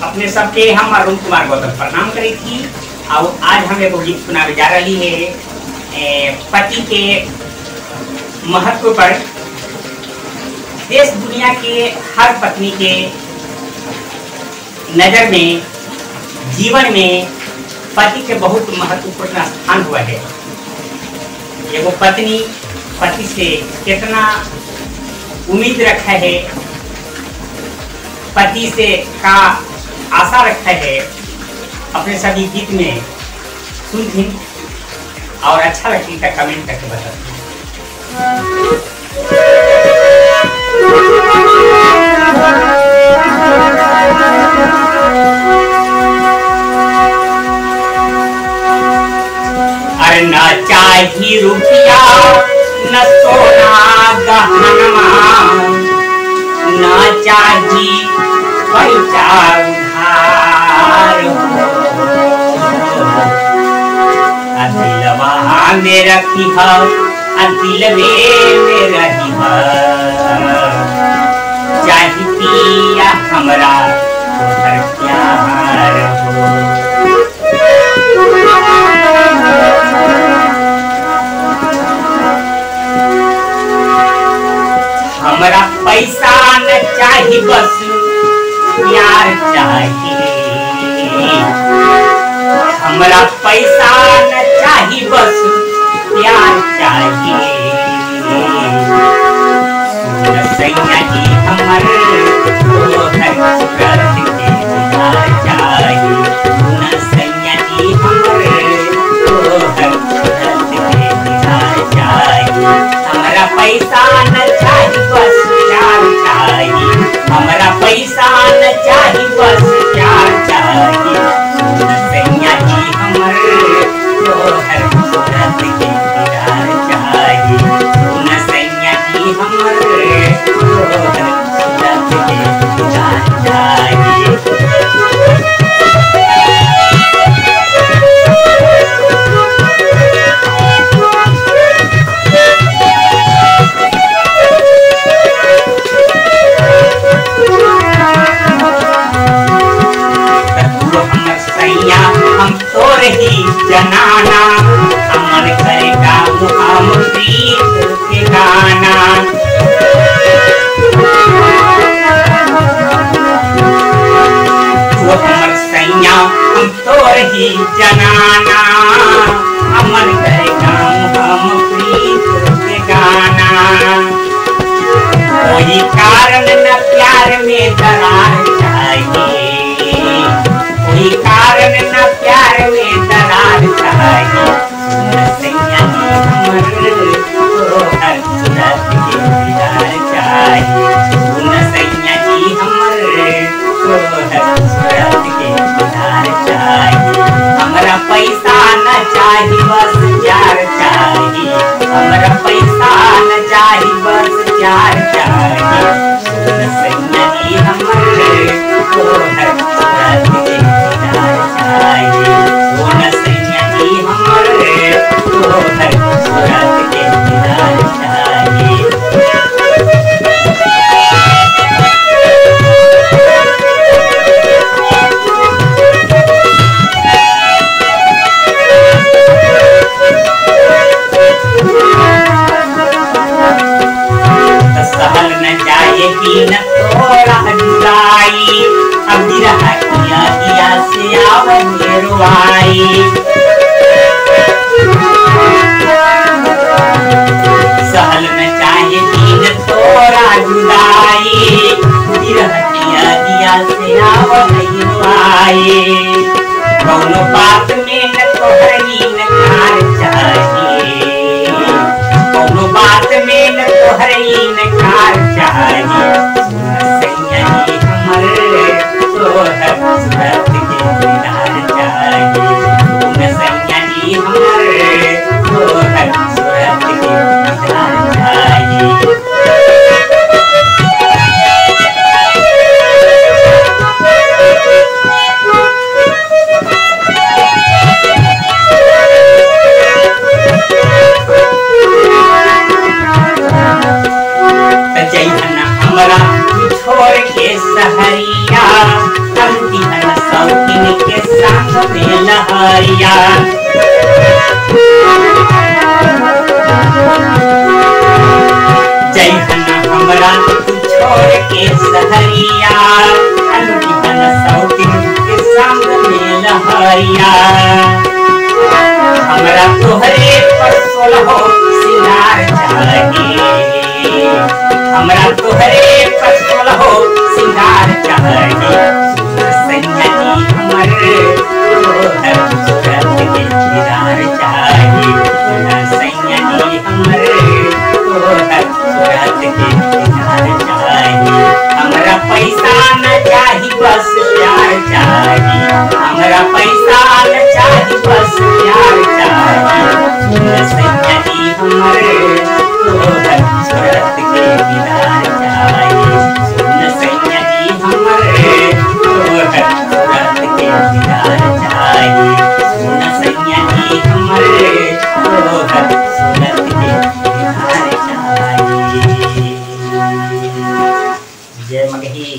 अपने सबके हम अरुण कुमार गौतम प्रणाम करी थी। और आज हम एगो गीत सुनावे जा रही है पति के महत्व पर। देश दुनिया के हर पत्नी के नजर में, जीवन में पति के बहुत महत्वपूर्ण स्थान हुआ है। एगो पत्नी पति से कितना उम्मीद रखा है, पति से का आशा रखा है, अपने सभी गीत में सुनती और अच्छा लगती है कमेंट करके बताती। अरे ना चाहिए रुपया न सोना गहना, ना चाहिए पैसा उधार, दिलवा में रखी है, दिलवे में रही है, चाहे पिया हमरा तोहर प्यार हो। हमरा पैसा न चाहिए, बस प्यार चाहिए। हमरा पैसा न चाहिए, बस प्यार चाहिए। सुन सैया जी हमर तोहर सूरत के दीदार चाहिए। सुन सैया जी हमर तोहर सूरत के दीदार चाहिए। हमरा पैसा न चाहिए, बस प्यार चाहिए। हमरा पैसा न चाहिए, बस प्यार चाहिए। सुन सैया जी हमर तोहर सूरत के दीदार चाहिए। सुन सैया जी हमर तोहर सूरत के दीदार चाहिए। हम तो रही जनाना, अमन करेगा हम प्रीत के गाना। तो हमर सैया हम तो रही जनाना, अमन करेगा हम प्रीत के गाना। कोई कारण न प्यार में दरार चाहिए, कोई कारण न प्यार में दरार चाहिए। सुन सैया जी हमर तोहर सूरत के दीदार चाहिए। सुन सैया जी हमर तोहर सूरत के दीदार चाहिए। हमरा पैसा न चाहिए, बस प्यार चाहिए। हमरा पैसा न चाहिए, बस प्यार चाहिए। सुन सैया जी हमर तोहर सूरत के दीदार चाहिए। सुन सैया जी हमर तोहर सूरत के दीदार चाहिए। सहल न जाए दिन तोरा जुदाई, अब रहा किया से आवत रुआई। सहल न चाहे दिन तोरा जुदाई, किया से आवत रुआई। कौनो बात में न तोहरी नकार चाहिए, कौनो बात में न तोहरी नकार चाहिए। सुन सैया जी हमर तोहर सूरत के दीदार चाहिए। सुन सैया जी हमर तोहर सूरत के दीदार चाहिए। छोड़ के सहरिया अनुपन सौतिन के संग में लहरिया हमरा तोहरे पर सोलहो सिंगार चाहिए हमरा तोहरे पर सोलहो सिंगार चाहिए सैयदी हमर तोहर सूरत के दीदार चाहिए सैयदी हमर तोहर सूरत के दीदार चाहिए हमरा पैसा न चाही बस प्यार चाहिए हमरा पैसा न चाही बस प्यार चाहिए सैयदी हमर तोहर सूरत के दीदार चाहिए सैयदी हमर तोहर सूरत के दीदार चाहिए सैयदी हमर तोहर सूरत के दीदार चाहिए। जय मगही।